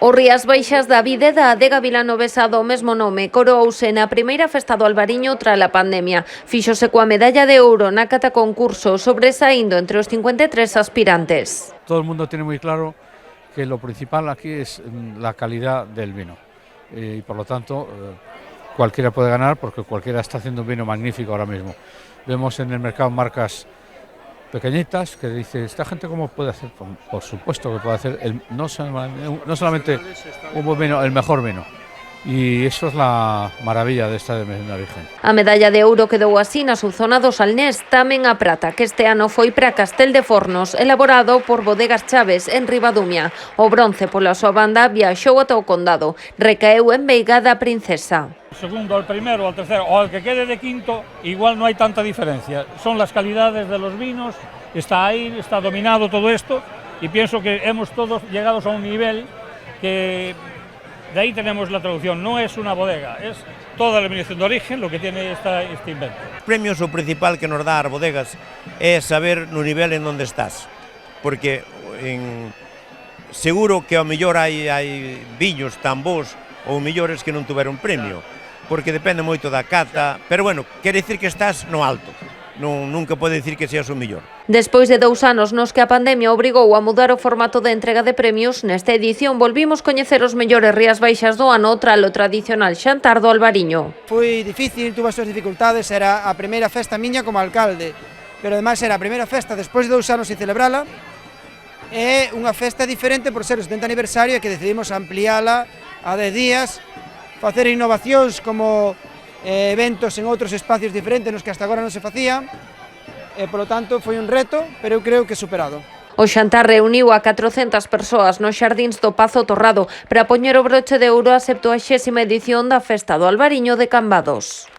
O Rías Baixas da Vide da adega Vilanovesa do mesmo nome coroouse na primeira festa do Albariño tras a pandemia. Fíxose coa medalla de ouro na cata concurso, sobresaindo entre os 53 aspirantes. Todo el mundo tiene muy claro que lo principal aquí es la calidad del vino y por lo tanto cualquiera puede ganar porque cualquiera está haciendo un vino magnífico ahora mismo. Vemos en el mercado marcas pequeñitas que dice, ¿esta gente cómo puede hacer? Por supuesto que puede hacer no solamente un buen vino, el mejor vino. Y eso es la maravilla de esta denominación de origen. A medalla de ouro quedou así na subzona do Salnés, tamén a prata, que este ano foi para Castel de Fornos, elaborado por Bodegas Chaves en Ribadumia. O bronce, pola súa banda, viaxou ata o condado, recaeu en Veiga da Princesa. Segundo, al primero, al tercero o al que quede de quinto, igual no hay tanta diferencia. Son las calidades de los vinos, está ahí, está dominado todo esto y pienso que hemos todos llegado a un nivel que de ahí tenemos la traducción, no es una bodega, es toda la denominación de origen lo que tiene este invento. Premios o principal que nos dá as bodegas é saber no nivel en onde estás, porque seguro que ao mellor hai viños tan bons ou mellores que non tuveron premio, porque depende moito da cata, pero bueno, quere dicir que estás no alto. Nunca pode dicir que seas o mellor. Despois de 2 anos nos que a pandemia obrigou a mudar o formato de entrega de premios, nesta edición volvimos coñecer os mellores Rías Baixas do ano tras o tradicional xantar do Albariño. Foi difícil, tuve as súas dificultades, era a primeira festa miña como alcalde, pero ademais era a primeira festa despois de 2 anos sin celebrala, é unha festa diferente por ser o 70 aniversario e que decidimos ampliála a 10 días, facer innovacións como eventos en outros espacios diferentes nos que hasta agora non se facía, e polo tanto foi un reto, pero eu creo que superado. O xantar reuniu a 400 persoas nos xardíns do Pazo Torrado para poñer o broche de ouro á 70ª edición da Festa do Albariño de Cambados.